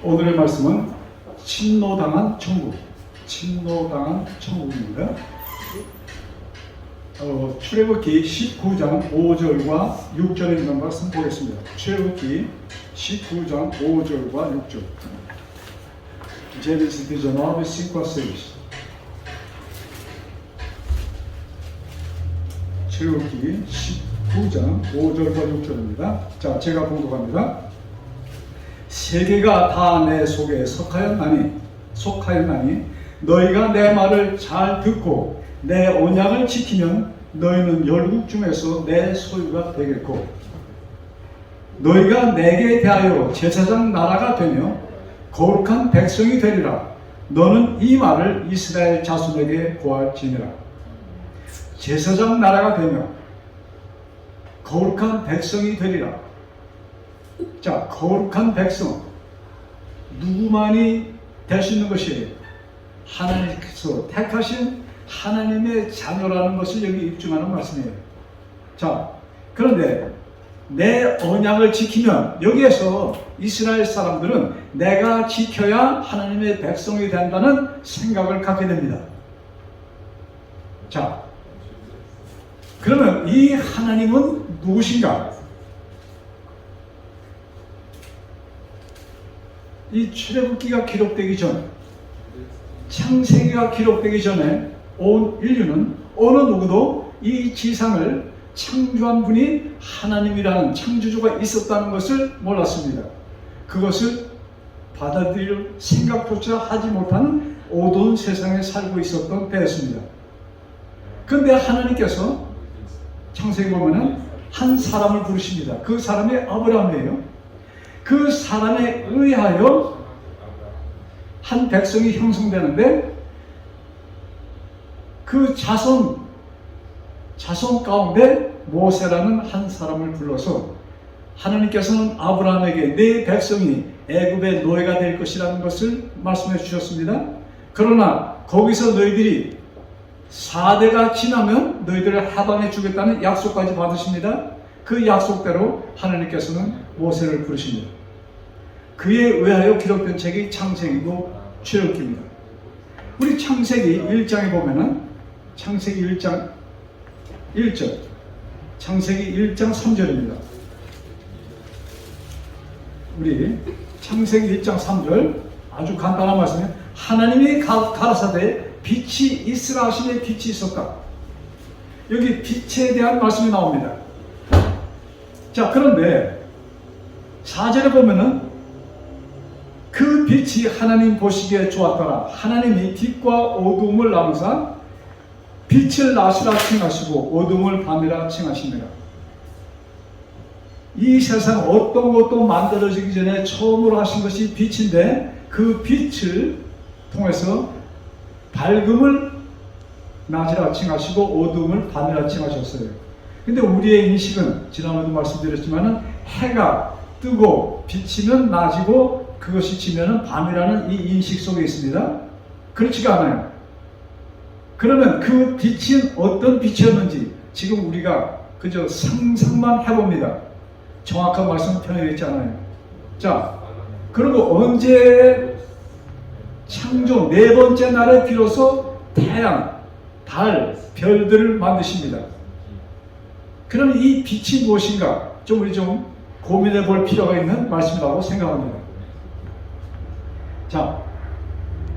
오늘의 말씀은 침노당한 천국, 침노당한 천국입니다. 출애굽기 19장 5절과 6절에 있는 말씀 보겠습니다. 출애굽기 19장 5절과 6절. Gênesis 19, 5 a 6. 출애굽기 19장 5절과 6절입니다. 자, 제가 봉독합니다. 세계가 다 내 속에 속하였나니 너희가 내 말을 잘 듣고 내 언약을 지키면 너희는 열국 중에서 내 소유가 되겠고 너희가 내게 대하여 제사장 나라가 되며 거룩한 백성이 되리라. 너는 이 말을 이스라엘 자손에게 고할지니라. 제사장 나라가 되며 거룩한 백성이 되리라. 자, 거룩한 백성, 누구만이 될 수 있는 것이에요? 하나님께서 택하신 하나님의 자녀라는 것을 여기 입증하는 말씀이에요. 자, 그런데 내 언약을 지키면, 여기에서 이스라엘 사람들은 내가 지켜야 하나님의 백성이 된다는 생각을 갖게 됩니다. 자, 그러면 이 하나님은 누구신가? 이 출애굽기가 기록되기 전, 창세기가 기록되기 전에 온 인류는 어느 누구도 이 지상을 창조한 분이 하나님이라는 창조주가 있었다는 것을 몰랐습니다. 그것을 받아들일 생각조차 하지 못하는 어두운 세상에 살고 있었던 때였습니다. 그런데 하나님께서 창세기 보면은 한 사람을 부르십니다. 그 사람이 아브라함이에요. 그 사람에 의하여 한 백성이 형성되는데 그 자손 가운데 모세라는 한 사람을 불러서 하나님께서는 아브라함에게 네 백성이 애굽의 노예가 될 것이라는 것을 말씀해 주셨습니다. 그러나 거기서 너희들이 4대가 지나면 너희들을 해방해 주겠다는 약속까지 받으십니다. 그 약속대로 하나님께서는 모세를 부르십니다. 그에 의하여 기록된 책이 창세기고 출애굽기입니다. 우리 창세기 1장에 보면은 창세기 1장 1절, 창세기 1장 3절입니다. 우리 창세기 1장 3절 아주 간단한 말씀이에요. 하나님이 가라사대 빛이 있으라 하시니 빛이 있었다. 여기 빛에 대한 말씀이 나옵니다. 자, 그런데 4절에 보면은 그 빛이 하나님 보시기에 좋았더라. 하나님이 빛과 어두움을 나누사 빛을 낮이라 칭하시고 어두움을 밤이라 칭하시니라. 이 세상 어떤 것도 만들어지기 전에 처음으로 하신 것이 빛인데 그 빛을 통해서 밝음을 낮이라 칭하시고 어두움을 밤이라 칭하셨어요. 근데 우리의 인식은 지난번에도 말씀드렸지만은 해가 뜨고 비치면 낮이고 그것이 지면은 밤이라는 이 인식 속에 있습니다. 그렇지가 않아요. 그러면 그 빛은 어떤 빛이었는지 지금 우리가 그저 상상만 해봅니다. 정확한 말씀은 표현되어 있지 않아요. 자, 그리고 언제 창조 네 번째 날에 비로소 태양, 달, 별들을 만드십니다. 그럼 이 빛이 무엇인가? 우리 좀 고민해 볼 필요가 있는 말씀이라고 생각합니다. 자,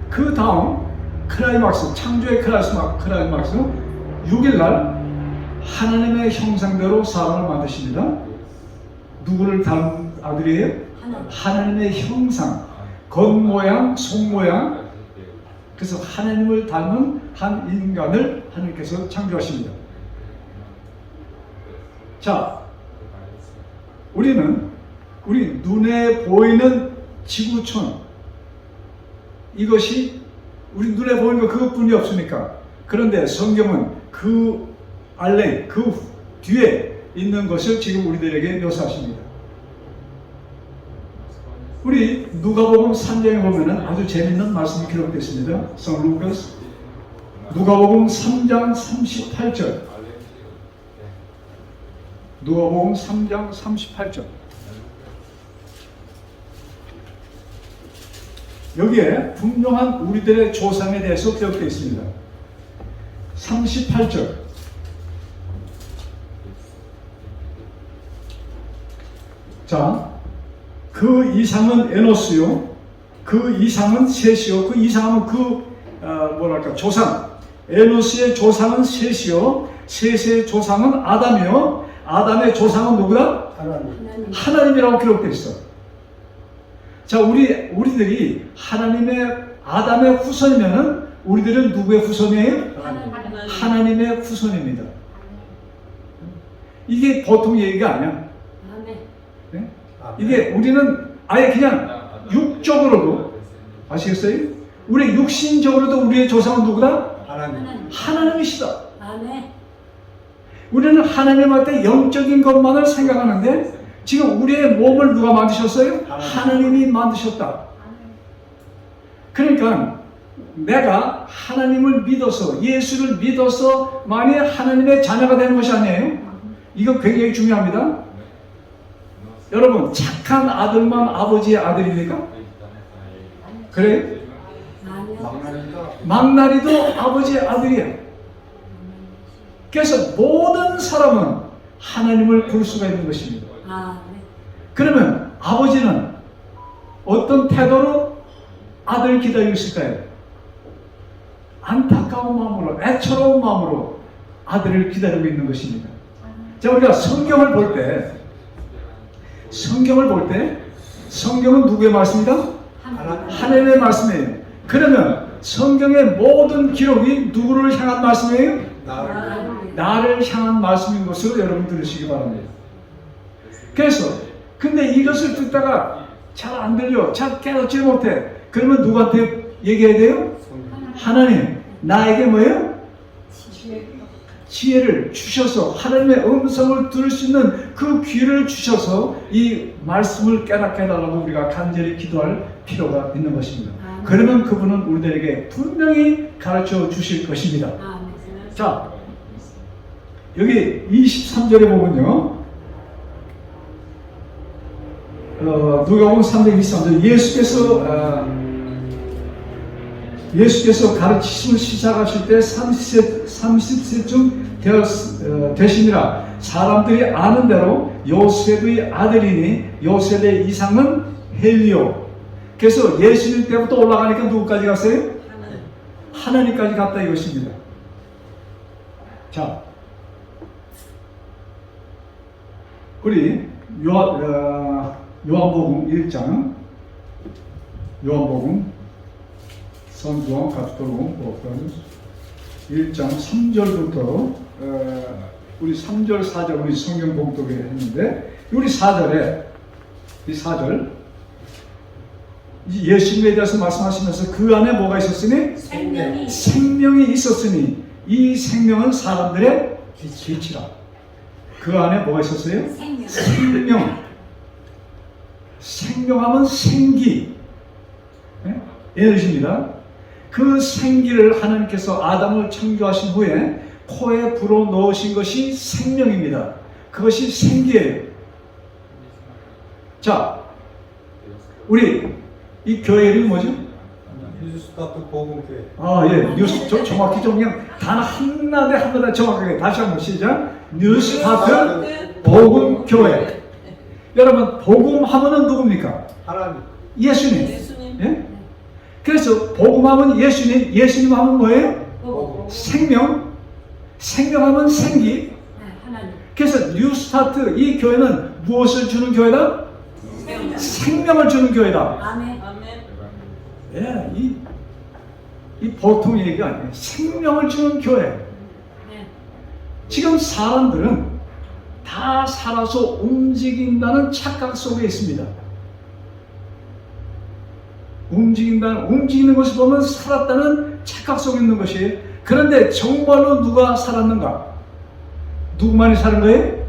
그 다음 클라이막스, 창조의 클라이막스 6일날 하나님의 형상대로 사람을 만드십니다. 누구를 닮은 아들이에요? 하나님의 형상, 겉모양, 속모양. 그래서 하나님을 닮은 한 인간을 하나님께서 창조하십니다. 자, 우리 눈에 보이는 지구촌, 이것이 우리 눈에 보이는 거 그것뿐이 없으니까. 그런데 성경은 그 안에, 그 뒤에 있는 것을 지금 우리들에게 묘사하십니다. 우리 누가복음 3장에 보면은 아주 재밌는 말씀이 기록되어 있습니다. 성 루카스 누가복음 3장 38절. 누가복음 3장 38절. 여기에 분명한 우리들의 조상에 대해서 기록되어 있습니다. 38절. 자, 그 이상은 에노스요, 그 이상은 셋이요, 그 이상은 뭐랄까 조상, 에노스의 조상은 셋이요, 셋의 조상은 아담이요, 아담의 조상은 누구다? 하나님이라고 기록되어 있어. 자, 우리들이 아담의 후손이면은 우리들은 누구의 후손이에요? 하나님의 후손입니다. 이게 보통 얘기가 아니야. 네? 이게 우리는 아예 그냥 육적으로도, 아시겠어요? 우리 육신적으로도 우리의 조상은 누구다? 하나님이시다. 우리는 하나님한테 영적인 것만을 생각하는데 지금 우리의 몸을 누가 만드셨어요? 하나님이 만드셨다. 그러니까 내가 하나님을 믿어서, 예수를 믿어서 만약 하나님의 자녀가 되는 것이 아니에요. 이거 굉장히 중요합니다. 여러분, 착한 아들만 아버지의 아들입니까? 그래요? 망나니도 아버지의 아들이야. 그래서 모든 사람은 하나님을 볼 수가 있는 것입니다. 그러면 아버지는 어떤 태도로 아들을 기다리고 있을까요? 안타까운 마음으로, 애처로운 마음으로 아들을 기다리고 있는 것입니다. 자, 우리가 성경을 볼 때 성경은 누구의 말씀이다? 하나님의 말씀이에요. 그러면 성경의 모든 기록이 누구를 향한 말씀이에요? 나를 향한 말씀인 것으로 여러분 들으시기 바랍니다. 그래서 근데 이것을 듣다가 잘 안 들려, 잘 깨닫지 못해. 그러면 누구한테 얘기해야 돼요? 하나님, 나에게 뭐예요? 지혜를 주셔서, 하나님의 음성을 들을 수 있는 그 귀를 주셔서 이 말씀을 깨닫게 해달라고 우리가 간절히 기도할 필요가 있는 것입니다. 그러면 그분은 우리들에게 분명히 가르쳐 주실 것입니다. 자, 여기 23절에 보면요, 누가복음 323절, 예수께서 가르치심을 시작하실 때 30세쯤 되시니라. 사람들이 아는 대로 요셉의 아들이니 요셉의 이상은 헬리오. 그래서 예수님 때부터 올라가니까 누구까지 갔어요? 하나님까지 갔다 이것입니다. 자, 우리 요한복음 1장, 성경 가톨릭 1장 3절부터 우리 3절 4절 우리 성경 봉독에 했는데, 우리 4절에 이 4절 예수님에 대해서 말씀하시면서 그 안에 뭐가 있었으니? 생명이 있었으니 이 생명은 사람들의 빛이라. 그 안에 뭐가 있었어요? 생명하면 생기, 에너지입니다. 그 생기를 하나님께서 아담을 창조하신 후에 코에 불어 넣으신 것이 생명입니다. 그것이 생기예요. 자, 우리 이 교회 이름이 뭐죠? 뉴스타트 복음교회. 예, 정확히 좀 그냥 단 한마디 정확하게 다시 한번 시작. 뉴스타트 복음교회. 여러분, 복음하면은 누굽니까? 하나님. 예수님. 예? 그래서 복음하면 예수님, 예수님 하면 뭐예요? 생명하면 생기. 그래서 뉴스타트, 이 교회는 무엇을 주는 교회다? 생명을 주는 교회다. 아멘. 예, 이 보통 얘기가 아니에요. 생명을 주는 교회. 지금 사람들은 다 살아서 움직인다는 착각 속에 있습니다. 움직이는 것을 보면 살았다는 착각 속에 있는 것이에요. 그런데 정말로 누가 살았는가? 누구만이 사는 거예요?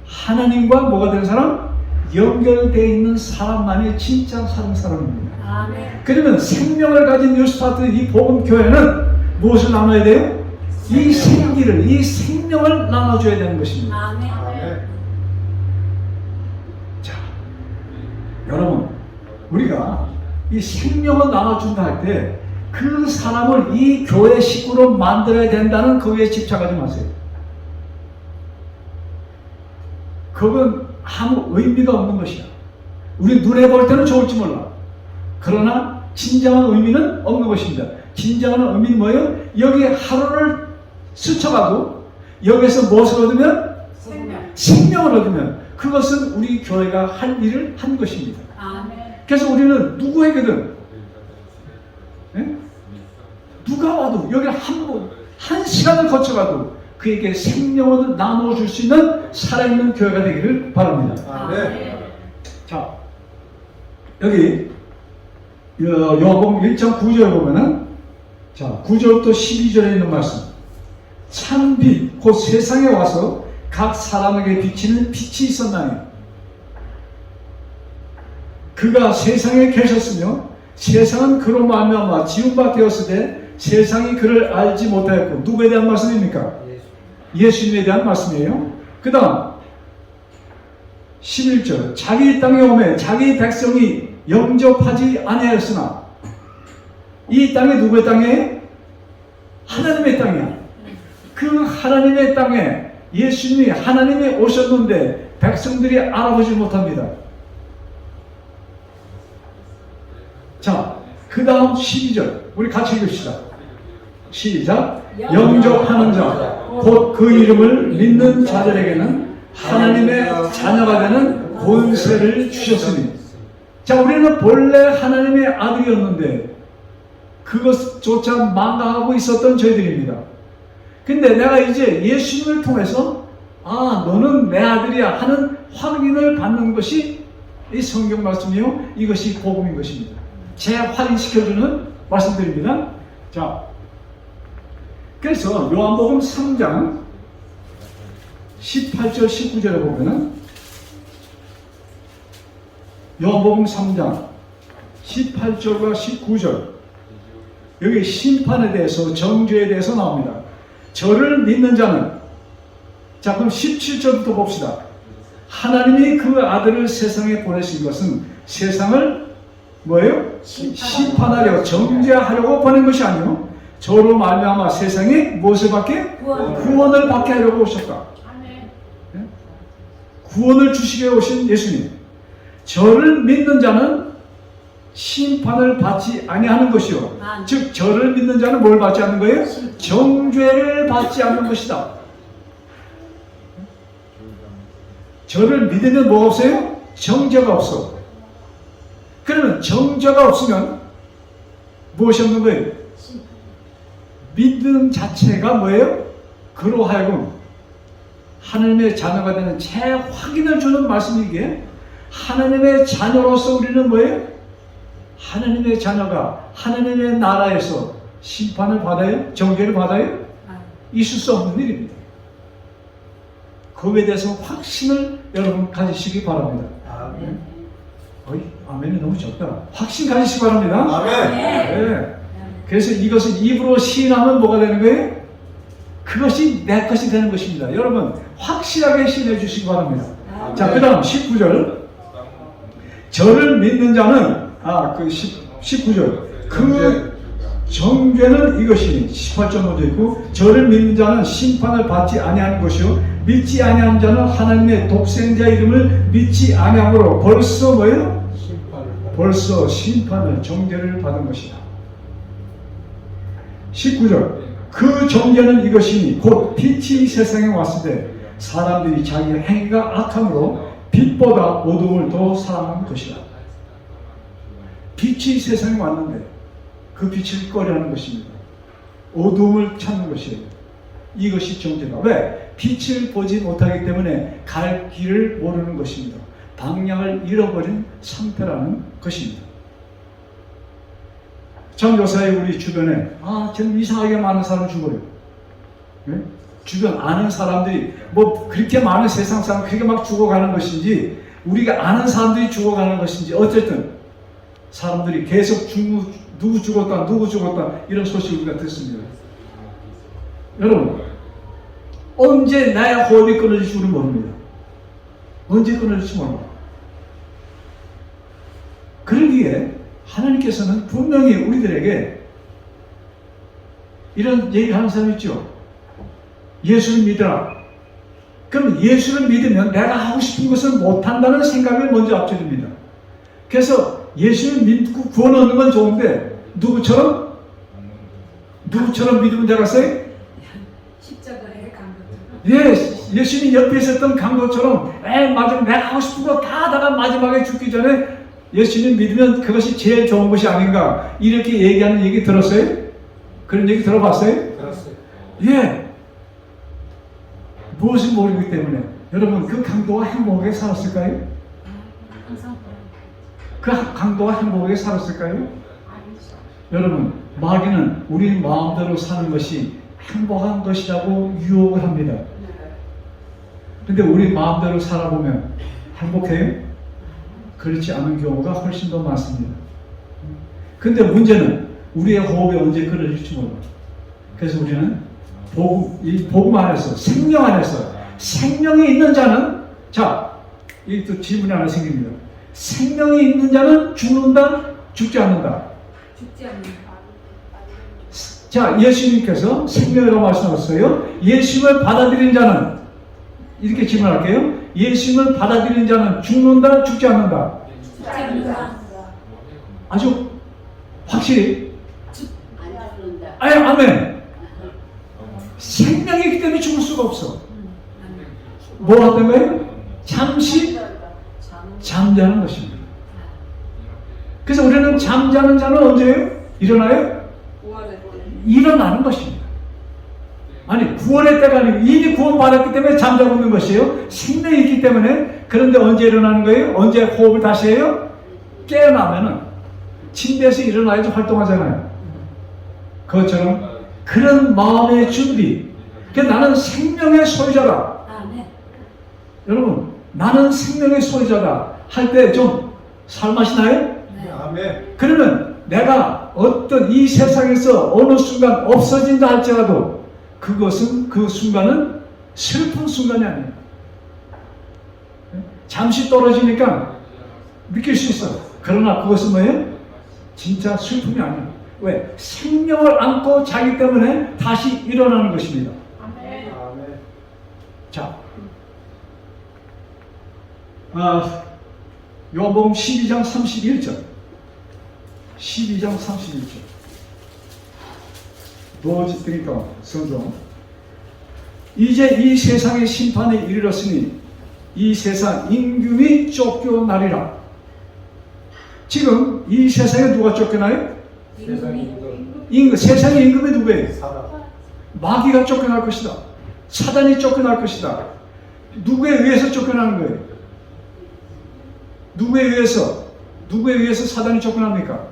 하나님과 뭐가 되는 사람? 연결되어 있는 사람만이 진짜 사는 사람입니다. 아멘. 그러면 생명을 가진 뉴스타트 이 복음교회는 무엇을 나눠야 돼요? 이 생기를, 이 생명을 나눠줘야 되는 것입니다. 아멘. 자, 여러분, 우리가 이 생명을 나눠준다 할 때 그 사람을 이 교회 식구로 만들어야 된다는 거기에 집착하지 마세요. 그건 아무 의미가 없는 것이야. 우리 눈에 볼 때는 좋을지 몰라. 그러나 진정한 의미는 없는 것입니다. 진정한 의미는 뭐예요? 여기 하루를 스쳐가도 여기에서 무엇을 얻으면? 생명을 얻으면 그것은 우리 교회가 할 일을 한 것입니다. 그래서 우리는 누구에게든 누가 와도 여기 한 시간을 거쳐가도 그에게 생명을 나눠줄 수 있는 살아있는 교회가 되기를 바랍니다. 자, 여기 요한복음 1장 9절 보면은 자 9절부터 12절에 있는 말씀, 참 빛 곧 세상에 와서 각 사람에게 비치는 빛이 있었나니 그가 세상에 계셨으며 세상은 그로 말미암아 지은 바 되었으되 세상이 그를 알지 못하였고. 누구에 대한 말씀입니까? 예수님에 대한 말씀이에요. 그 다음 11절, 자기 땅에 오매 자기 백성이 영접하지 아니하였으나. 이 땅이 누구의 땅이에요? 하나님의 땅이야. 그 하나님의 땅에 예수님이 하나님이 오셨는데 백성들이 알아보지 못합니다. 자, 그 다음 12절 우리 같이 읽읍시다. 시작. 영접하는 자 곧 그 이름을 믿는 자들에게는 하나님의 자녀가 되는 권세를 주셨으니. 자, 우리는 본래 하나님의 아들이었는데 그것조차 망각하고 있었던 저희들입니다. 근데 내가 이제 예수님을 통해서 아, 너는 내 아들이야 하는 확인을 받는 것이 이 성경 말씀이요, 이것이 복음인 것입니다. 재확인시켜주는 말씀드립니다. 자, 그래서 요한복음 3장 18절 19절에 보면은 요한복음 3장 18절과 19절 여기 심판에 대해서, 정죄에 대해서 나옵니다. 저를 믿는 자는, 자 그럼 17절부터 봅시다. 하나님이 그 아들을 세상에 보내신 것은 세상을 뭐예요? 심판하려, 정죄하려고 보낸 것이 아니요 저로 말미암아 세상에 무엇을 받게? 구원을 받게 하려고 오셨다. 네? 구원을 주시게 오신 예수님. 저를 믿는 자는 심판을 받지 아니하는 것이요. 즉 저를 믿는 자는 뭘 받지 않는 거예요? 정죄를 받지 않는 것이다. 저를 믿으면 뭐가 없어요? 정죄가 없어. 그러면 정죄가 없으면 무엇이 없는 거예요? 믿음 자체가 뭐예요? 그로 하여금 하나님의 자녀가 되는 재확인을 주는 말씀이기에 하나님의 자녀로서 우리는 뭐예요? 하나님의 자녀가 하나님의 나라에서 심판을 받아요? 정죄를 받아요? 있을 수 없는 일입니다. 그에 대해서 확신을 여러분 가지시기 바랍니다. 아멘. 어이, 아멘이 너무 적다. 확신 가지시기 바랍니다. 아멘. 네. 그래서 이것을 입으로 시인하면 뭐가 되는 거예요? 그것이 내 것이 되는 것입니다. 여러분 확실하게 시인해 주시기 바랍니다. 자, 그 다음 19절. 저를 믿는 자는 19절. 그 정죄는 이것이니 18절 먼저 있고, 저를 믿는 자는 심판을 받지 아니하는 것이요 믿지 아니하는 자는 하나님의 독생자 이름을 믿지 아니함으로 벌써 뭐예요? 벌써 심판을, 정죄를 받은 것이다. 19절. 그 정죄는 이것이니 곧 빛이 세상에 왔을 때 사람들이 자기 행위가 악함으로 빛보다 어둠을 더 사랑한 것이다. 빛이 세상에 왔는데 그 빛을 꺼려하는 것입니다. 어둠을 찾는 것이에요. 이것이 정죄다. 왜? 빛을 보지 못하기 때문에 갈 길을 모르는 것입니다. 방향을 잃어버린 상태라는 것입니다. 전 요사이 우리 주변에 좀 이상하게 많은 사람이 죽어요. 네? 주변 아는 사람들이 뭐 그렇게 많은 세상 사람 그렇게 막 죽어가는 것인지, 우리가 아는 사람들이 죽어가는 것인지, 어쨌든 사람들이 계속 누구 죽었다 이런 소식을 우리가 듣습니다. 여러분 언제 나의 호흡이 끊어질지 우리는 모릅니다. 언제 끊어질지 모릅니다. 그러기에 하나님께서는 분명히 우리들에게 이런 얘기를 하는 사람 있죠. 예수를 믿으라. 그럼 예수를 믿으면 내가 하고 싶은 것을 못한다는 생각을 먼저 앞서줍니다. 그래서 예수를 믿고 구원 얻는 건 좋은데 누구처럼 믿으면 되겠어요? 십자가의 강도. 예, 예수님이 옆에 있었던 강도처럼 맞아, 내가 하고 싶은 거 다 하다가 마지막에 죽기 전에 예수님 믿으면 그것이 제일 좋은 것이 아닌가 이렇게 얘기하는 얘기 들었어요? 그런 얘기 들어봤어요? 들었어요. 예. 무엇을 모르기 때문에 여러분 그 강도가 행복하게 살았을까요? 항상 그 강도가 행복하게 살았을까요? 여러분 마귀는 우리 마음대로 사는 것이 행복한 것이라고 유혹을 합니다. 근데 우리 마음대로 살아보면 행복해요? 그렇지 않은 경우가 훨씬 더 많습니다. 근데 문제는 우리의 호흡이 언제 끊어질지 몰라. 그래서 우리는 이 복음 안에서, 생명 안에서, 생명이 있는 자는, 자, 이 또 질문이 하나 생깁니다. 생명이 있는 자는 죽는다, 죽지 않는다. 죽지 않는다. 자, 예수님께서 생명이라고 말씀하셨어요. 예수님을 받아들인 자는, 이렇게 질문할게요. 예수님을 받아들인 자는 죽는다, 죽지 않는다. 죽지 않는다. 아주 확실히. 안 죽는다. 아멘. 생명이 있기 때문에 죽을 수가 없어. 뭐 하는 거예요? 잠시 잠자는 것입니다. 그래서 우리는 잠자는 자는 언제예요? 일어나요? 일어나는 것입니다. 아니 구원의 때가 아니고 이미 구원받았기 때문에 잠자고 있는 것이에요. 생명이 있기 때문에. 그런데 언제 일어나는 거예요? 언제 호흡을 다시 해요? 깨어나면은 침대에서 일어나야지 활동하잖아요. 그것처럼 그런 마음의 준비. 나는 생명의 소유자다. 아멘. 여러분 나는 생명의 소유자다 할 때 좀 살맛이 나요? 네. 아멘. 그러면 내가 어떤 이 세상에서 어느 순간 없어진다 할지라도 그것은 그 순간은 슬픈 순간이 아니에요. 잠시 떨어지니까 느낄 수 있어. 그러나 그것은 뭐예요? 진짜 슬픔이 아니에요. 왜? 생명을 안고 자기 때문에 다시 일어나는 것입니다. 아멘. 아멘. 자, 요한복음 12장 31절. 12장 31절. 노지드니까 성경. 이제 이 세상의 심판에 이르렀으니 이 세상 임금이 쫓겨나리라. 지금 이 세상에 누가 쫓겨나요? 세상의 임금. 세상의 임금이 누구예요? 사단. 마귀가 쫓겨날 것이다. 사단이 쫓겨날 것이다. 누구에 의해서 쫓겨나는 거예요? 누구에 의해서? 누구에 의해서 사단이 쫓겨납니까?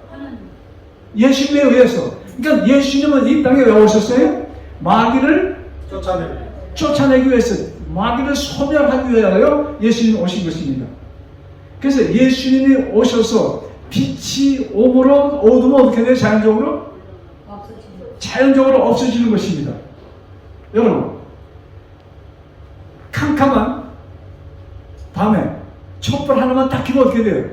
예수님에 의해서. 그러니까 예수님은 이 땅에 왜 오셨어요? 마귀를 쫓아내기 위해서, 마귀를 소멸하기 위하여 예수님이 오신 것입니다. 그래서 예수님이 오셔서 빛이 오므로 어둠은 어떻게 돼요? 자연적으로 없어지는 것입니다. 여러분, 캄캄한 밤에 촛불 하나만 딱 켜면 어떻게 돼요?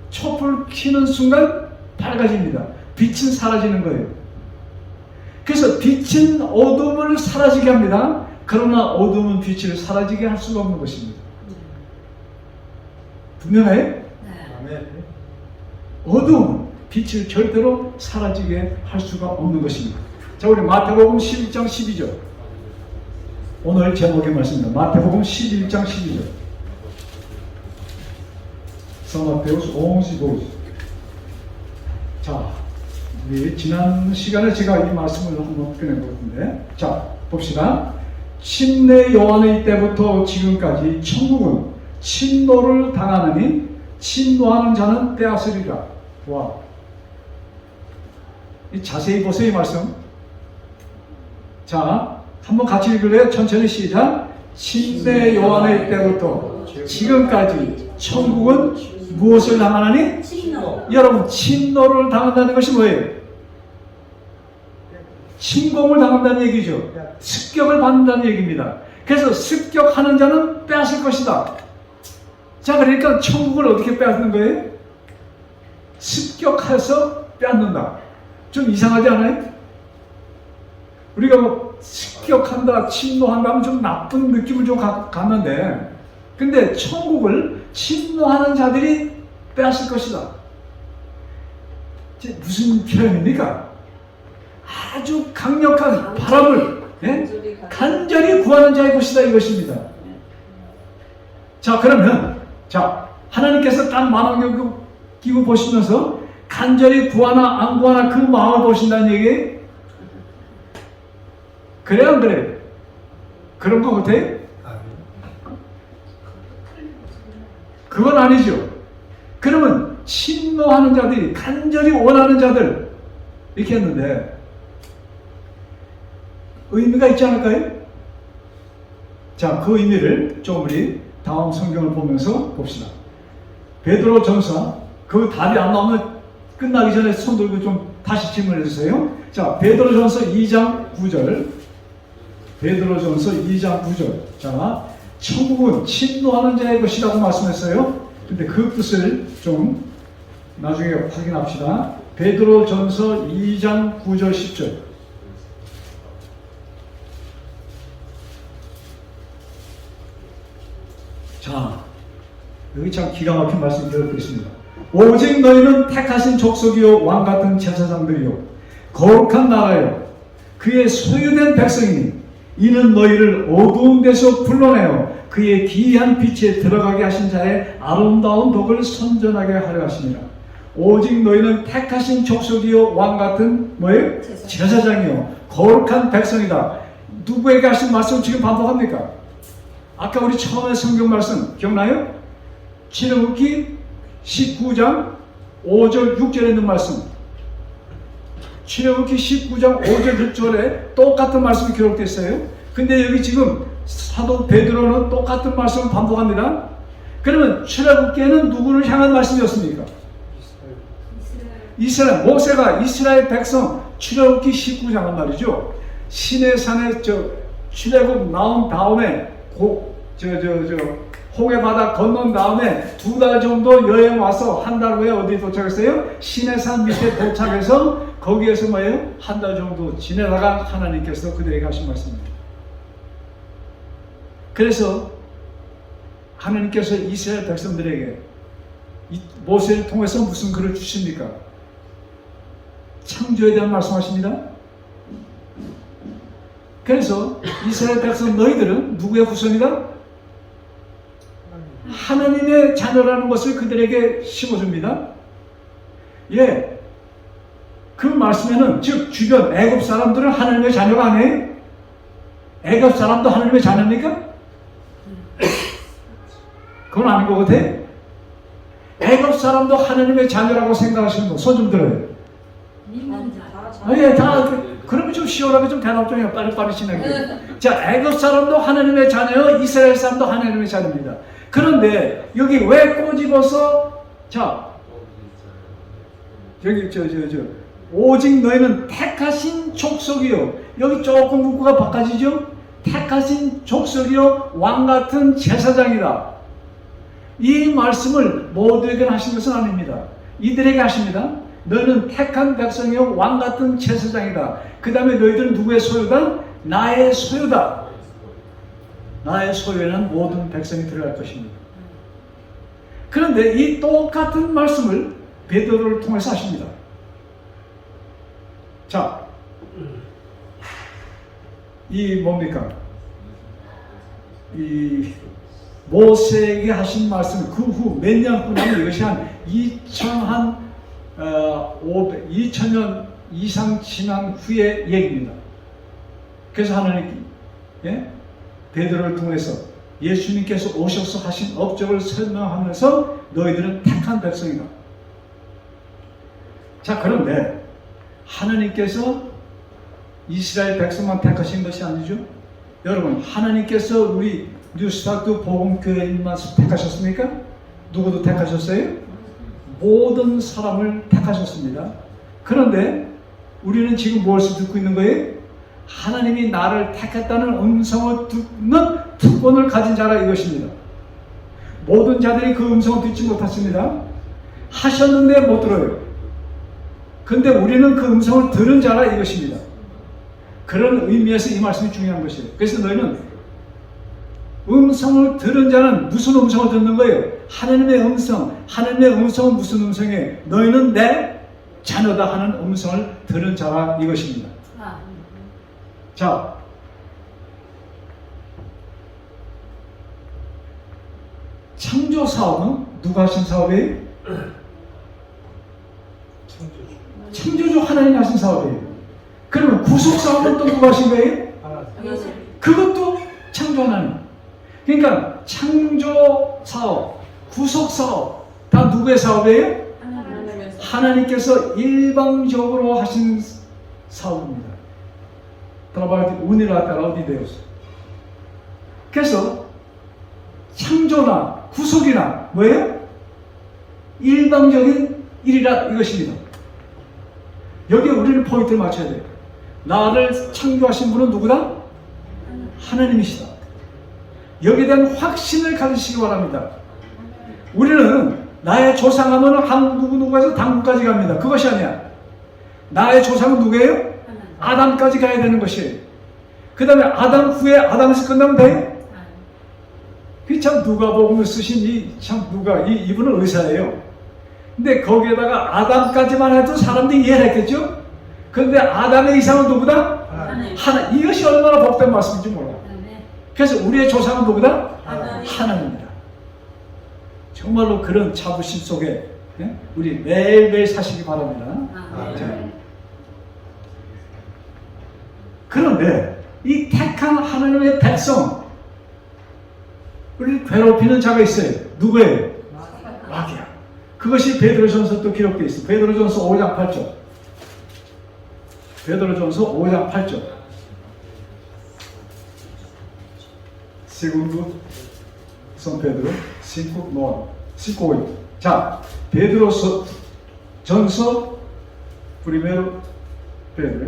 촛불 켜는 순간 밝아집니다. 빛은 사라지는 거예요. 그래서 빛은 어둠을 사라지게 합니다. 그러나 어둠은 빛을 사라지게 할 수가 없는 것입니다. 분명해요? 아멘. 어둠은 빛을 절대로 사라지게 할 수가 없는 것입니다. 자, 우리 마태복음 11장 12절. 오늘 제목의 말씀입니다. 마태복음 11장 12절. 성마테우스 55. 자, 우리 지난 시간에 제가 이 말씀을 한번 꺼내봤는데, 자, 봅시다. 침례 요한의 때부터 지금까지 천국은 침노를 당하느니 침노하는 자는 빼앗으리라. 와, 자세히 보세요, 이 말씀. 자, 한번 같이 읽을래요? 천천히 시작. 침례 요한의 때부터 지금까지 천국은 무엇을 당하느니? 침노. 여러분, 침노를 당한다는 것이 뭐예요? 침공을 당한다는 얘기죠. 습격을 받는다는 얘기입니다. 그래서 습격하는 자는 빼앗을 것이다. 자, 그러니까 천국을 어떻게 빼앗는 거예요? 습격해서 빼앗는다. 좀 이상하지 않아요? 우리가 뭐 습격한다, 침노한다 하면 좀 나쁜 느낌을 좀 갖는데, 근데 천국을 침노하는 자들이 빼앗을 것이다. 이제 무슨 표현입니까? 아주 강력한 바람을 간절히 구하는 자의 것이다, 이것입니다. 자, 그러면 하나님께서 딱 만왕경 기구 보시면서 간절히 구하나 안 구하나 그 마음을 보신다는 얘기예요? 그래 안 그래? 그런 거 같아요? 그건 아니죠. 그러면 침노하는 자들이 간절히 원하는 자들 이렇게 했는데 의미가 있지 않을까요? 자, 그 의미를 좀 우리 다음 성경을 보면서 봅시다. 베드로 전서, 그 답이 안 나오면 끝나기 전에 손 들고 좀 다시 질문해 주세요. 자, 베드로 전서 2장 9절. 베드로 전서 2장 9절. 자, 천국은 침노하는 자의 것이라고 말씀했어요. 근데 그 뜻을 좀 나중에 확인합시다. 베드로 전서 2장 9절 10절. 자, 여기 참 기가 막힌 말씀이 들어있고 있습니다. 오직 너희는 택하신 족속이요 왕같은 제사장들이요 거룩한 나라요 그의 소유된 백성이니 이는 너희를 어두운 데서 불러내어 그의 기이한 빛에 들어가게 하신 자의 아름다운 덕을 선전하게 하려 하시니라. 오직 너희는 택하신 족속이요 왕같은 뭐예요? 제사장이요 거룩한 백성이다. 누구에게 하신 말씀 지금 반복합니까? 아까 우리 처음에 성경 말씀 기억나요? 출애굽기 19장 5절 6절에 있는 말씀. 출애굽기 19장 5절 6절에 똑같은 말씀이 기록되어 있어요. 근데 여기 지금 사도 베드로는 똑같은 말씀을 반복합니다. 그러면 출애굽기에는 누구를 향한 말씀이었습니까? 이스라엘. 모세가 이스라엘 백성 출애굽기 19장은 말이죠. 시내산에 출애굽 나온 다음에 홍해 바다 건넌 다음에 2달 정도 여행 와서 한 달 후에 어디 도착했어요? 시내산 밑에 도착해서 거기에서 뭐예요? 한 달 정도 지내다가 하나님께서 그들에게 하신 말씀입니다. 그래서 하나님께서 이스라엘 백성들에게 모세를 통해서 무슨 글을 주십니까? 창조에 대한 말씀하십니다. 그래서 이스라엘 백성 너희들은 누구의 후손이다? 하나님의 자녀라는 것을 그들에게 심어줍니다. 예, 그 말씀에는 즉 주변 애굽 사람들은 하나님의 자녀가 아니에요? 애굽 사람도 하나님의 자녀입니까? 그건 아닌 것 같아. 애굽 사람도 하나님의 자녀라고 생각하시는 분 손 좀 들어요. 믿는 자. 예, 다 그러면 좀 시원하게 좀 대답 좀 해요. 빨리빨리 진행해요. 자, 애굽 사람도 하나님의 자녀요, 이스라엘 사람도 하나님의 자녀입니다. 그런데 여기 왜 꼬집어서 여기 오직 너희는 택하신 족속이요. 여기 조금 문구가 바꿔지죠? 택하신 족속이요 왕같은 제사장이다. 이 말씀을 모두에게 하신 것은 아닙니다. 이들에게 하십니다. 너희는 택한 백성이요 왕같은 제사장이다. 그 다음에 너희들은 누구의 소유다? 나의 소유다. 나의 소유에는 모든 백성이 들어갈 것입니다. 그런데 이 똑같은 말씀을 베드로를 통해서 하십니다. 자, 이 뭡니까? 이 모세에게 하신 말씀 그 후 몇 년 후냐면 이것이 한 2000년 이상 지난 후의 얘기입니다. 그래서 하나님 베드로를 통해서 예수님께서 오셔서 하신 업적을 설명하면서 너희들은 택한 백성이다. 자, 그런데 하나님께서 이스라엘 백성만 택하신 것이 아니죠. 여러분, 하나님께서 우리 뉴스타트 복음교회인만 택하셨습니까? 누구도 택하셨어요? 모든 사람을 택하셨습니다. 그런데 우리는 지금 무엇을 듣고 있는 거예요? 하나님이 나를 택했다는 음성을 듣는 특권을 가진 자라 이것입니다. 모든 자들이 그 음성을 듣지 못했습니다. 하셨는데 못 들어요. 근데 우리는 그 음성을 들은 자라 이것입니다. 그런 의미에서 이 말씀이 중요한 것이에요. 그래서 너희는 음성을 들은 자는 무슨 음성을 듣는 거예요? 하나님의 음성. 하나님의 음성은 무슨 음성이에요? 너희는 내 자녀다 하는 음성을 들은 자라 이것입니다. 자, 창조 사업은 누가 하신 사업이에요? 창조주 하나님이 하신 사업이에요. 그러면 구속 사업은 또 누가 하신 거예요? 그것도 창조 하나님. 그러니까 창조 사업, 구속 사업 다 누구의 사업이에요? 하나님께서 일방적으로 하신 사업입니다. 트라바르티 우니라테랄 디데우스. 그래서 창조나 구속이나 뭐예요? 일방적인 일이라 이것입니다. 여기에 우리는 포인트를 맞춰야 돼요. 나를 창조하신 분은 누구다? 하나님이시다. 여기에 대한 확신을 가지시기 바랍니다. 우리는 나의 조상하면 누구에서 당구까지 갑니다. 그것이 아니야. 나의 조상은 누구예요? 아담까지 가야 되는 것이에요. 그 다음에 아담 후에 아담에서 끝나면 돼요? 그 참 누가복음을 쓰신 이분은 의사예요. 근데 거기에다가 아담까지만 해도 사람들이 이해를 했겠죠? 그런데 아담의 이상은 누구다? 하나님. 이것이 얼마나 복된 말씀인지 몰라. 그래서 우리의 조상은 누구다? 하나님입니다. 정말로 그런 자부심 속에 우리 매일매일 사시기 바랍니다. 그런데 이 택한 하나님의 백성, 우리를 괴롭히는 자가 있어요. 누구예요? 마귀야. 그것이 베드로전서 또 기록되어 있어요. 베드로전서 5장 8절. 베드로전서 5장 8절. Segundo São Pedro 5:9. 자, 베드로전서 Primeiro Pedro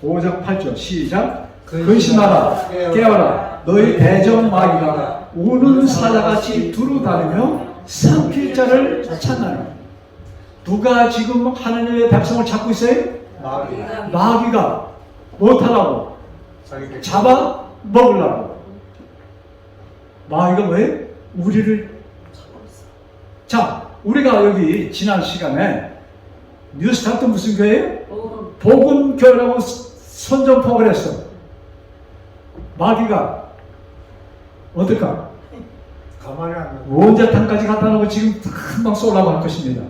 5장 8절 시작. 근신하라 깨어라 너희 대적 마귀가 우는 사자같이 두루 다니며 삼킬 자를 찾나니. 누가 지금 하나님의 백성을 찾고 있어요? 마귀가 못하라고 잡아 먹으려고. 마귀가 왜? 우리를. 자, 우리가 여기 지난 시간에 뉴스타트 무슨 교회예요? 복음교회라고 선전포를 했어. 마귀가 어떨까? 가만히 안 놔. 원자탄까지 갖다 놓고 지금 금방 쏘려고 할 것입니다.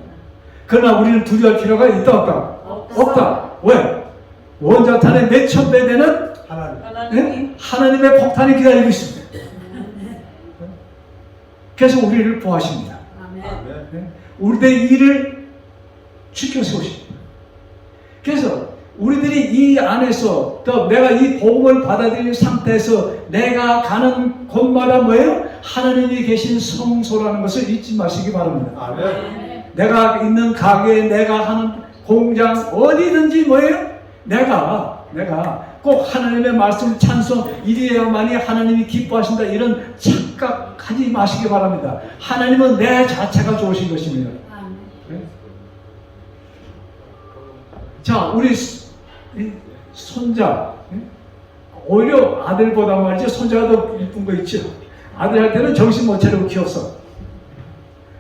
그러나 우리는 두려워할 필요가 있다 없다? 없다. 왜? 원자탄의 몇천 배 되는 하나님. 하나님의 폭탄이 기다리고 있습니다. 그래서 우리를 보호하십니다. 우리들의 일을 지켜 세우십니다. 그래서 우리들이 이 안에서 또 내가 이 복음을 받아들인 상태에서 내가 가는 곳마다 뭐예요? 하나님이 계신 성소라는 것을 잊지 마시기 바랍니다. 아멘. 내가 있는 가게, 내가 하는 공장, 어디든지 뭐예요? 내가 꼭 하나님의 말씀 찬송, 이래야만이 하나님이 기뻐하신다, 이런 착각하지 마시기 바랍니다. 하나님은 내 자체가 좋으신 것입니다. 네? 자, 우리 손자, 오히려 아들보다 말이죠, 손자가 더 이쁜 거 있죠. 아들 할 때는 정신 못 차리고 키웠어.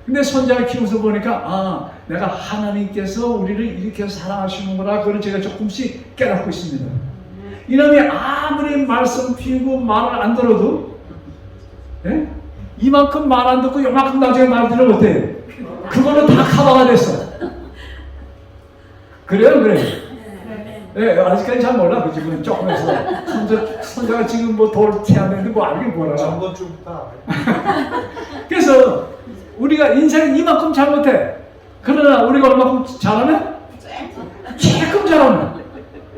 근데 손자를 키우면서 보니까 내가 하나님께서 우리를 이렇게 사랑하시는구나, 그걸 제가 조금씩 깨닫고 있습니다. 이놈이 아무리 말씀 피우고 말을 안 들어도 이만큼 말 안 듣고 요만큼 나중에 말 들으면 어때요? 그거는 다 커버가 됐어. 그래요? 네, 아직까지 잘 몰라. 그 지금 조금 해서 손자가 지금 뭐 돌 태어났는데 뭐 알긴 뭐라. 전번주부터. 그래서 우리가 인생은 이만큼 잘못해. 그러나 우리가 얼마큼 잘하네? 조금 잘하네.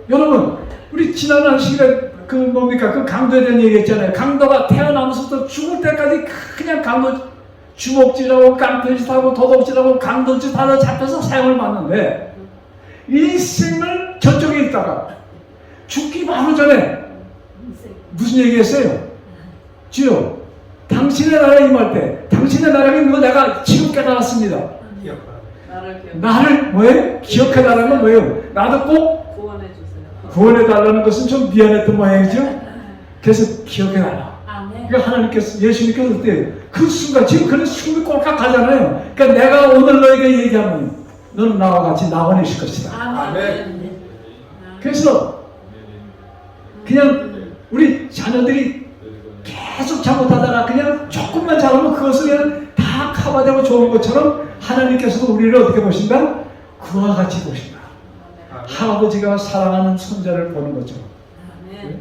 여러분, 우리 지난 시간에 그 강도에 대한 얘기 했잖아요. 강도가 태어나면서부터 죽을 때까지 그냥 강도 주먹질하고 깡패짓하고 도둑질하고 강도짓 하다 잡혀서 사형을 받는데, 일생을 저쪽에 있다가 죽기 바로 전에 무슨 얘기했어요? 주여, 당신의 나라에 임할 때 당신의 나라에 있는 거 내가 지금 깨달았습니다. 나를 뭐예요? 기억해달라는 건 뭐예요? 나도 꼭 구원해 주세요. 구원해달라는 것은 좀 미안했던 모양이죠? 그래서 기억해달라. 아멘. 그러니까 하나님께서, 예수님께서 어때요? 그 순간, 지금 그런 숨이 꼴깍 가잖아요. 그러니까 내가 오늘 너에게 얘기하면 너는 나와 같이 낙원에 있을 것이다. 아멘. 그래서 그냥 우리 자녀들이 계속 잘못하다가 그냥 조금만 잘하면 그것을 그냥 다 커버되고 좋은 것처럼 하나님께서도 우리를 어떻게 보신다? 그와 같이 보신다. 할아버지가 사랑하는 손자를 보는 것처럼. 아멘.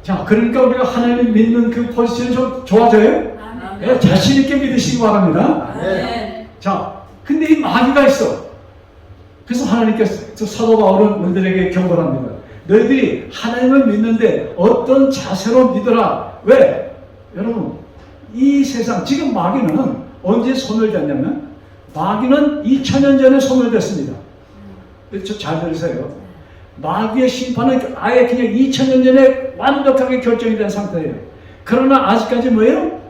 자, 그러니까 우리가 하나님을 믿는 그 포지션이 좀 좋아져요? 아멘. 예, 자신 있게 믿으시기 바랍니다. 아멘. 자, 근데 이 마귀가 있어. 그래서 하나님께서 사도 바울은 우리들에게 경고를 합니다. 너희들이 하나님을 믿는데 어떤 자세로 믿어라. 왜? 여러분, 이 세상, 지금 마귀는 언제 소멸됐냐면, 마귀는 2000년 전에 소멸됐습니다. 잘 들으세요. 마귀의 심판은 아예 그냥 2000년 전에 완벽하게 결정이 된 상태예요. 그러나 아직까지 뭐예요?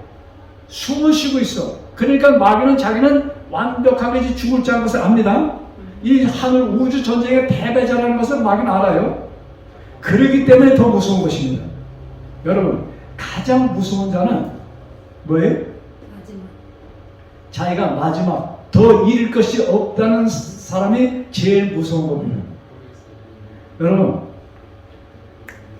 숨을 쉬고 있어. 그러니까 마귀는 자기는 완벽하게 죽을 자인 것을 압니다. 이 하늘 우주 전쟁의 패배자라는 것을 마귀는 알아요. 그러기 때문에 더 무서운 것입니다. 여러분, 가장 무서운 자는 뭐예요? 마지막. 자기가 마지막 더 잃을 것이 없다는 사람이 제일 무서운 겁니다. 여러분,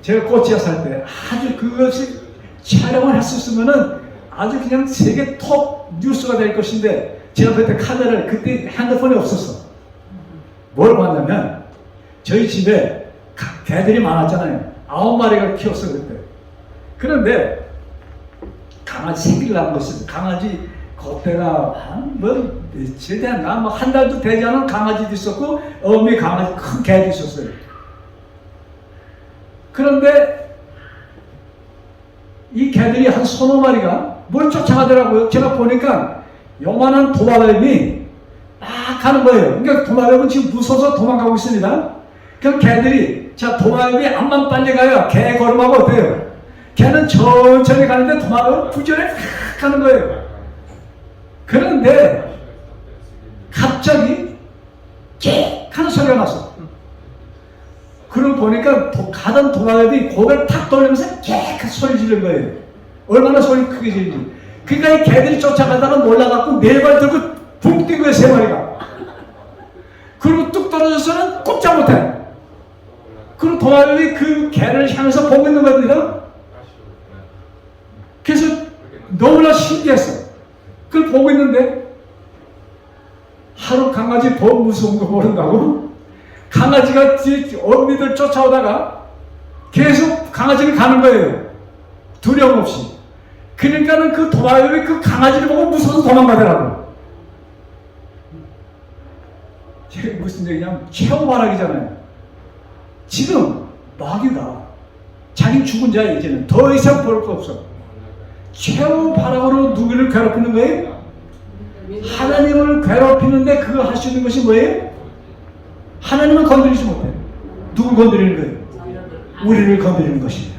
제가 꼬치야 살 때 아주 그것이 촬영을 했었으면은 아주 그냥 세계 톱 뉴스가 될 것인데, 제가 그때 카메라를, 그때 핸드폰이 없었어. 뭘 봤냐면, 저희 집에 개들이 많았잖아요. 9마리가 키웠어 그때. 그런데 강아지 새끼를 낳은 것입니다. 강아지 겉에가 한뭐 며칠 됐나, 뭐 한 달도 되지 않은 강아지도 있었고, 어미 강아지 큰 개도 있었어요. 그런데 이 개들이 한 서너 마리가 뭘 쫓아가더라고요. 제가 보니까 요만한 도마뱀이 막 가는 거예요. 그러니까 도마뱀은 지금 무서워서 도망가고 있습니다. 그럼 개들이, 자, 도마뱀이 암만 빨리 가야 개 걸음하고 어때요? 개는 천천히 가는데 도마뱀은 부지런히 팍 가는 거예요. 그런데 갑자기 개 하는 소리가 났어. 그러고 보니까 가던 도마뱀이 고개를 탁 돌리면서 개 소리 지르는 거예요. 얼마나 소리 크게 지르는지. 그러니까 이 개들이 쫓아가다가 몰라갖고 네 발 들고 붕 뛴 거예요, 세 마리가. 그리고 뚝 떨어져서는 꼼짝 못해. 그리고 도마뱀이 그 개를 향해서 보고 있는 거거든요. 그래서 너무나 신기했어. 그걸 보고 있는데, 하루 강아지 더 무서운 거 모른다고? 강아지가 뒤에 어미들 쫓아오다가 계속 강아지를 가는 거예요. 두려움 없이. 그러니까는 그 도마뱀이 그 강아지를 보고 무서워서 도망가더라고. 이게 무슨 얘기냐면 최후바락이잖아요. 지금 마귀가 자기 죽은 자야. 이제는 더 이상 볼 거 없어. 최후바락으로 누구를 괴롭히는 거예요? 하나님을 괴롭히는데 그거 할 수 있는 것이 뭐예요? 하나님을 건드리지 못해. 누굴 건드리는 거예요? 우리를 건드리는 것입니다.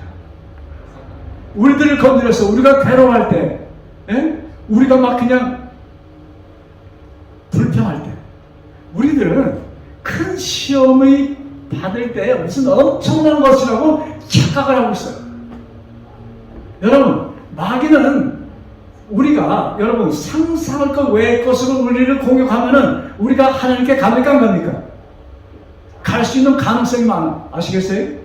우리들을 건드려서 우리가 괴로워할 때, 우리가 막 그냥 불평할 때, 우리들은 큰 시험을 받을 때 무슨 엄청난 것이라고 착각을 하고 있어요. 여러분, 마귀는 우리가, 여러분, 상상할 것 외의 것으로 우리를 공격하면은 우리가 하나님께 갑니까 안 갑니까? 갈 수 있는 가능성이 많아. 아시겠어요?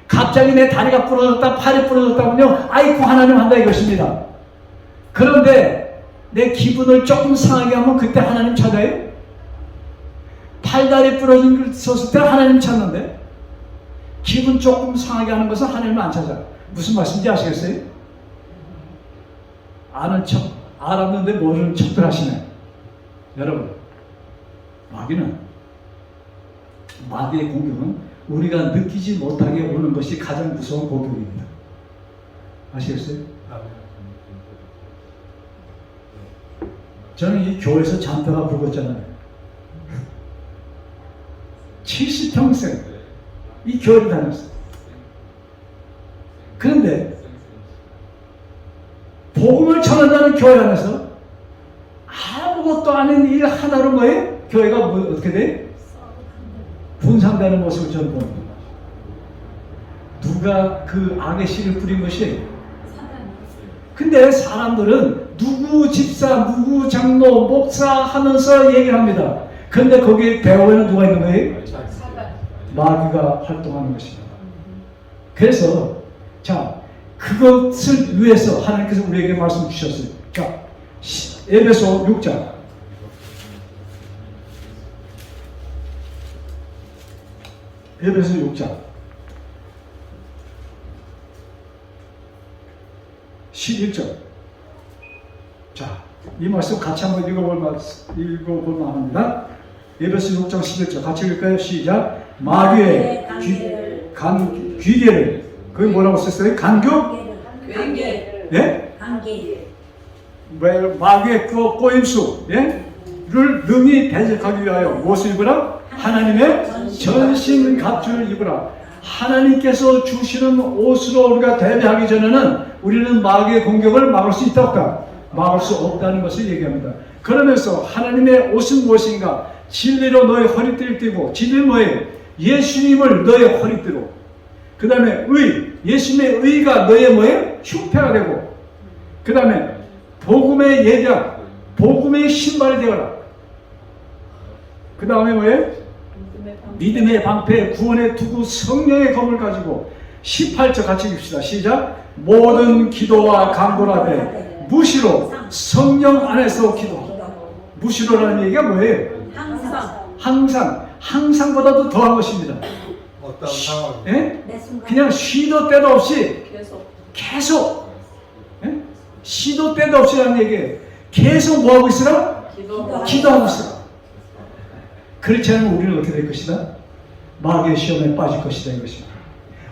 갑자기 내 다리가 부러졌다, 팔이 부러졌다면요, 아이고 하나님 한다 이것입니다. 그런데 내 기분을 조금 상하게 하면 그때 하나님 찾아요? 팔다리 부러졌을 때 하나님 찾는데, 기분 조금 상하게 하는 것은 하나님을 안 찾아. 무슨 말씀인지 아시겠어요? 아는 척, 알았는데 모르는 척들 하시네. 여러분, 마귀의 공격은 우리가 느끼지 못하게 오는 것이 가장 무서운 공격입니다. 아시겠어요? 저는 이 교회에서 잔터가 붉었잖아요. 70평생 이 교회를 다녔어요. 그런데 복음을 전한다는 교회 안에서 아무것도 아닌 일 하나로 뭐예요? 교회가 어떻게 돼? 분산되는 모습을 저는 봅니다. 누가 그 악의 씨를 뿌린 것이? 근데 사람들은 누구 집사, 누구 장로, 목사 하면서 얘기를 합니다. 근데 거기에 배후에는 누가 있는 거예요? 마귀가 활동하는 것입니다. 그래서 자, 그것을 위해서 하나님께서 우리에게 말씀 주셨어요. 자, 에베소 6장. 에베소 6장 11절. 자, 이 말씀 같이 한번 읽어볼 만합니다. 에베소 6장 11절 같이 읽을까요? 시작. 마귀의 귀계를, 그게 뭐라고 썼어요? 관계. 예? 관계. 마귀의 꼬임수, 예? 를 능히 대적하기 위하여 무엇을 입으라? 하나님의 전신 갑주를 입으라. 하나님께서 주시는 옷으로 우리가 대비하기 전에는 우리는 마귀의 공격을 막을 수 있다 없다? 막을 수 없다는 것을 얘기합니다. 그러면서 하나님의 옷은 무엇인가? 진리로 너의 허리띠를 띠고, 진리는 뭐예요? 예수님을 너의 허리띠로. 그 다음에 예수님의 의가 너의 뭐예요? 흉패가 되고, 그 다음에 복음의 예견, 복음의 신발이 되어라. 그 다음에 뭐예요? 믿음의 방패, 구원의 투구, 성령의 검을 가지고 18절 같이 읽읍시다. 시작. 모든 기도와 간구하되 무시로 성령 안에서 기도하고. 무시로라는 얘기가 뭐예요? 항상보다도 더한 것입니다. 어떤 상황? 예? 그냥 쉬도 때도 없이 계속 예? 쉬도 때도 없이 하는 얘기예요. 계속 뭐하고 있으라? 기도하고 있으라. 그렇지 않으면 우리는 어떻게 될 것이다? 마귀의 시험에 빠질 것이다 이것입니다.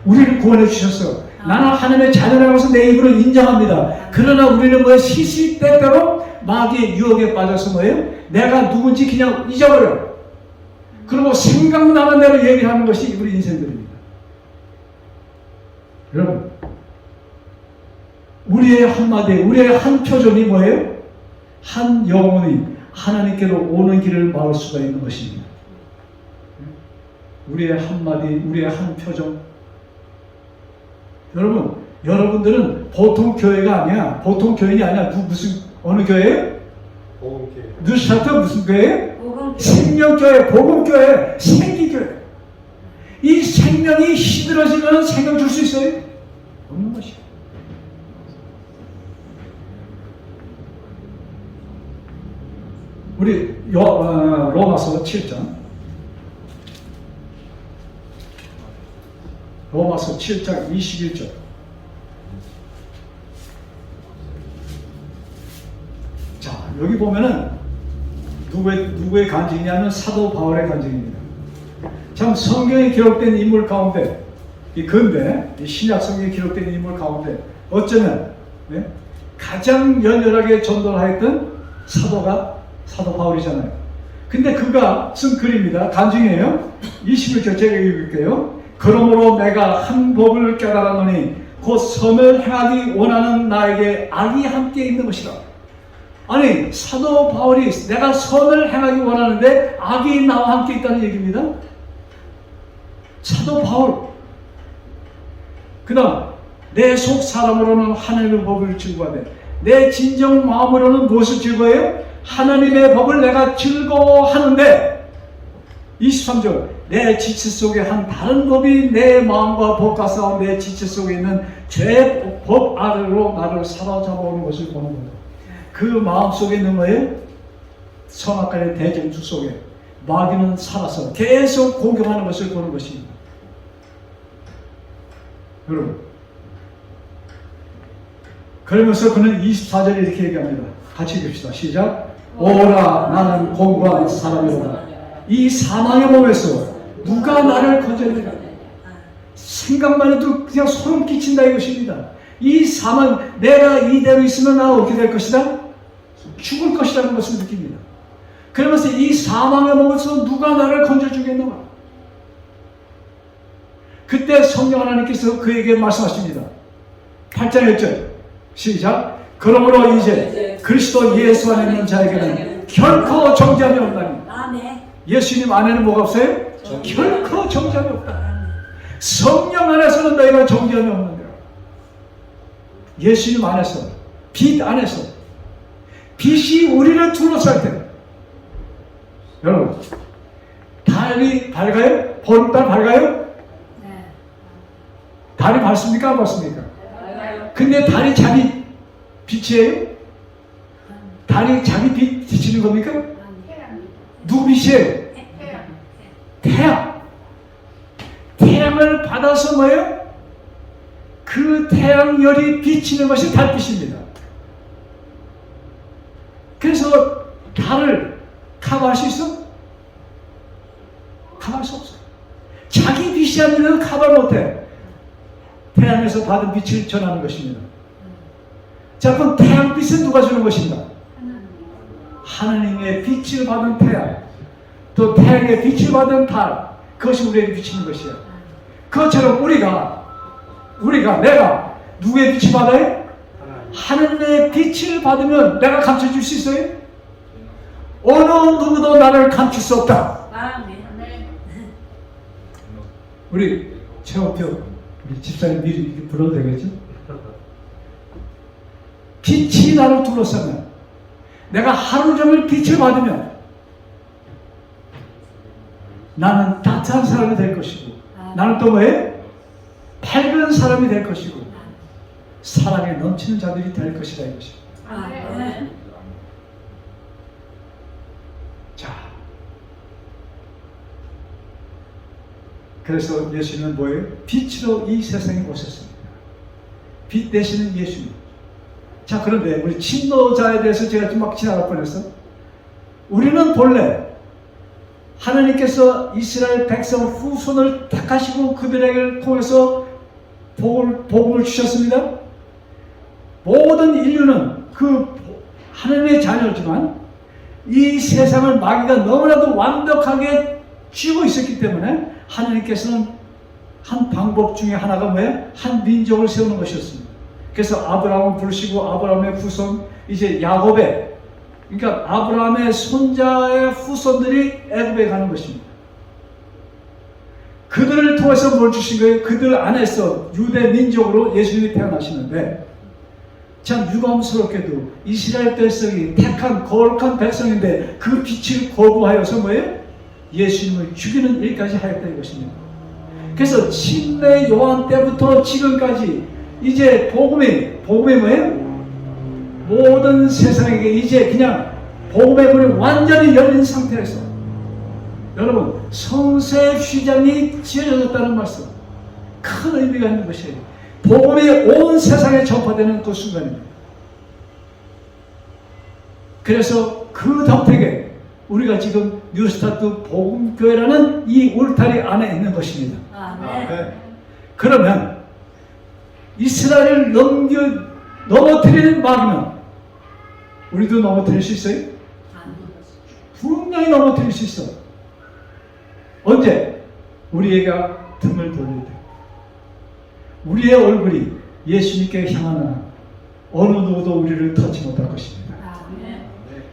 우리를 구원해 주셨어. 나는 하나님의 자녀라고 해서 내 입으로 인정합니다. 그러나 우리는 뭐예요? 시시때때로 마귀의 유혹에 빠져서 뭐예요? 내가 누군지 그냥 잊어버려. 그리고 생각나는 대로 얘기하는 것이 우리 인생들입니다. 여러분, 우리의 한마디, 우리의 한 표정이 뭐예요? 한 영혼이 하나님께로 오는 길을 막을 수가 있는 것입니다. 우리의 한마디, 우리의 한 표정. 여러분, 여러분들은 보통 교회가 아니야. 보통 교인이 아니야. 어느 교회예요? 복음교회. 뉴스타트 무슨 교회예요? 생명교회, 복음교회, 생기교회. 이 생명이 시들어지면 생명 줄 수 있어요? 없는 것이에요. 우리 로마서 7장. 로마서 7장 21절. 자, 여기 보면은 누구의 간증이냐면 사도 바울의 간증입니다. 참 성경에 기록된 인물 가운데, 이 신약 성경에 기록된 인물 가운데 어쩌면 가장 연열하게 전도를 하였던 사도가 사도 바울이잖아요. 근데 그가 쓴 글입니다. 간증이에요. 21절 제가 읽을게요. 그러므로 내가 한 법을 깨달았노니 곧 선을 행하기 원하는 나에게 악이 함께 있는 것이다. 아니, 사도 바울이 내가 선을 행하기 원하는데 악이 나와 함께 있다는 얘기입니다. 사도 바울. 그 다음, 내 속 사람으로는 하나님의 법을 즐거워하되 내 진정 마음으로는 무엇을 즐거워해요? 하나님의 법을 내가 즐거워하는데 23절 내 지체 속에 한 다른 법이 내 마음과 법과 싸워 내 지체 속에 있는 죄 법 아래로 나를 사로잡아오는 것을 보는 겁니다. 그 마음 속에 있는 거에 선악간의 대쟁주 속에 마귀는 살아서 계속 공격하는 것을 보는 것입니다. 여러분, 그러면서 그는 24절에 이렇게 얘기합니다. 같이 읽읍시다. 시작. 오라 나는 공부한 사람이로다. 이 사망의 몸에서 누가 나를 건져내리라. 생각만 해도 그냥 소름 끼친다 이것입니다. 이 사망, 내가 이대로 있으면 나 어떻게 될 것이다? 죽을 것이라는 것을 느낍니다. 그러면서 이 사망의 몸에서 누가 나를 건져주겠는가? 그때 성령 하나님께서 그에게 말씀하십니다. 8장 1절 시작. 그러므로 이제 그리스도 예수 안에 있는 자에게는 결코 정죄함이 없다니. 아멘. 예수님 안에는 뭐가 없어요? 결코 정죄함이 없다. 성령 안에서는 너희가 정죄함이 없는데, 예수님 안에서, 빛 안에서, 빛이 우리를 둘러쌀 때, 여러분, 달이 밝아요? 보름달 밝아요? 네. 달이 밝습니까? 안 밝습니까? 근데 달이 자기 빛이에요? 달이 자기 빛 비치는 겁니까? 누구 빛이에요? 태양. 태양을 받아서 뭐예요? 그 태양열이 비치는 것이 달빛입니다. 그래서 달을 커버할 수 있어? 커버할 수 없어. 자기 빛이 아니면 커버 못해. 태양에서 받은 빛을 전하는 것입니다. 자, 그럼 태양빛은 누가 주는 것인가? 하나님의 빛을 받은 태양, 또 태양의 빛을 받은 달, 그것이 우리에게 비치는 것이야. 그것처럼 내가 누구의 빛을 받아요? 하나님의 빛을 받으면 내가 감춰줄 수 있어요? 어느 누구도 나를 감출 수 없다. 아멘. 우리 최호표 우리 집사님 미리 이렇게 불러도 되겠죠? 빛이 나를 둘러싸면, 내가 하루 종일 빛을 받으면 나는 따뜻한 사람이 될 것이고, 나는 또 뭐예요? 밝은 사람이 될 것이고, 사랑에 넘치는 자들이 될 것이다 이것이. 아멘. 자, 그래서 예수님은 뭐예요? 빛으로 이 세상에 오셨습니다. 빛 되시는 예수님. 자, 그런데 우리 침노자에 대해서 제가 좀 막 지나갈 뻔했어. 우리는 본래 하나님께서 이스라엘 백성 후손을 택하시고 그들에게 통해서 복음을 주셨습니다. 모든 인류는 그 하나님의 자녀지만 이 세상을 마귀가 너무나도 완벽하게 쥐고 있었기 때문에 하나님께서는 한 방법 중에 하나가 뭐예요? 한 민족을 세우는 것이었습니다. 그래서 아브라함을 부르시고 아브라함의 후손, 이제 야곱의, 그러니까 아브라함의 손자의 후손들이 애굽에 가는 것입니다. 그들을 통해서 뭘 주신 거예요? 그들 안에서 유대 민족으로 예수님이 태어나시는데, 참 유감스럽게도 이스라엘 백성이 택한 거룩한 백성인데 그 빛을 거부하여서 뭐예요? 예수님을 죽이는 일까지 하였다 이것입니다. 그래서 침례 요한 때부터 지금까지 이제 복음이 뭐예요? 모든 세상에게 이제 그냥 복음의 문이 완전히 열린 상태에서, 여러분, 성세 휘장이 지어졌다는 말씀, 큰 의미가 있는 것이에요. 복음이 온 세상에 전파되는 그 순간입니다. 그래서 그 덕택에 우리가 지금 뉴스타트 복음교회라는 이 울타리 안에 있는 것입니다. 아멘. 그러면 이스라엘을 넘어뜨리는 마귀는 우리도 넘어뜨릴 수 있어요? 분명히 넘어뜨릴 수 있어. 언제? 우리가 등을 돌릴 때. 우리의 얼굴이 예수님께 향하는 한 어느 누구도 우리를 터치 못할 것입니다. 아멘.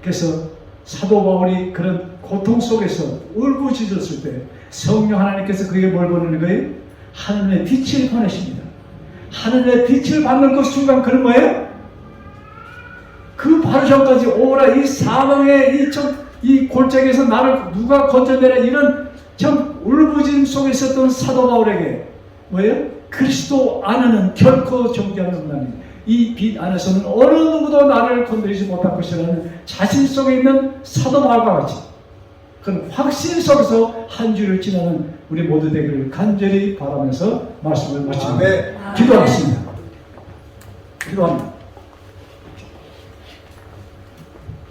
그래서 사도 바울이 그런 고통 속에서 울부짖었을 때 성령 하나님께서 그에게 뭘 보내는 거예요? 하늘의 빛을 보내십니다. 하늘의 빛을 받는 그 순간 그런 거예요? 그 바로 전까지 오라 이 사망의 이 골짜기에서 나를 누가 건져내라 이런 참 울부짖음 속에 있었던 사도 바울에게 뭐예요? 그리스도 안에는 결코 정죄함이 없나니 이 빛 안에서는 어느 누구도 나를 건드리지 못할 것이라는 자신 속에 있는 사도 바울과 같이 그런 확신 속에서 한 주를 지나는 우리 모두 되기를 간절히 바라면서 말씀을 마칩니다. 기도하겠습니다. 기도합니다.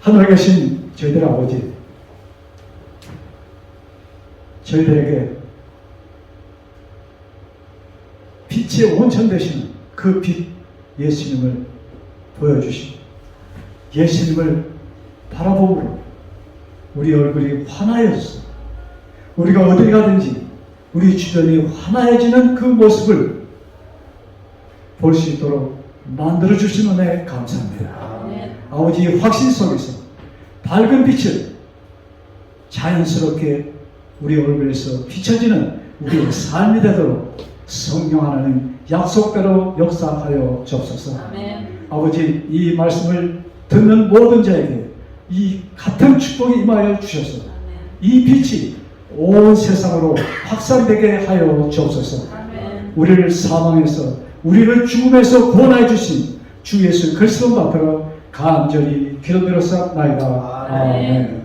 하늘에 계신 저희들 아버지, 저희들에게 빛의 원천 되시는 그 빛 예수님을 보여주시고 예수님을 바라보므로 우리 얼굴이 환하여져서 우리가 어디 가든지 우리 주변이 환하여지는 그 모습을 볼 수 있도록 만들어주신 은혜 감사합니다. 아버지의 확신 속에서 밝은 빛을 자연스럽게 우리 얼굴에서 비춰지는 우리의 삶이 되도록 성령 하나님 약속대로 역사하여 주옵소서. 아멘. 아버지, 이 말씀을 듣는 모든 자에게 이 같은 축복이 임하여 주셔서 이 빛이 온 세상으로 확산되게 하여 주옵소서. 아멘. 우리를 사망에서 우리를 죽음에서 구원하여 주신 주 예수 그리스도 앞으로 간절히 기도드렸사옵나이다. 아멘.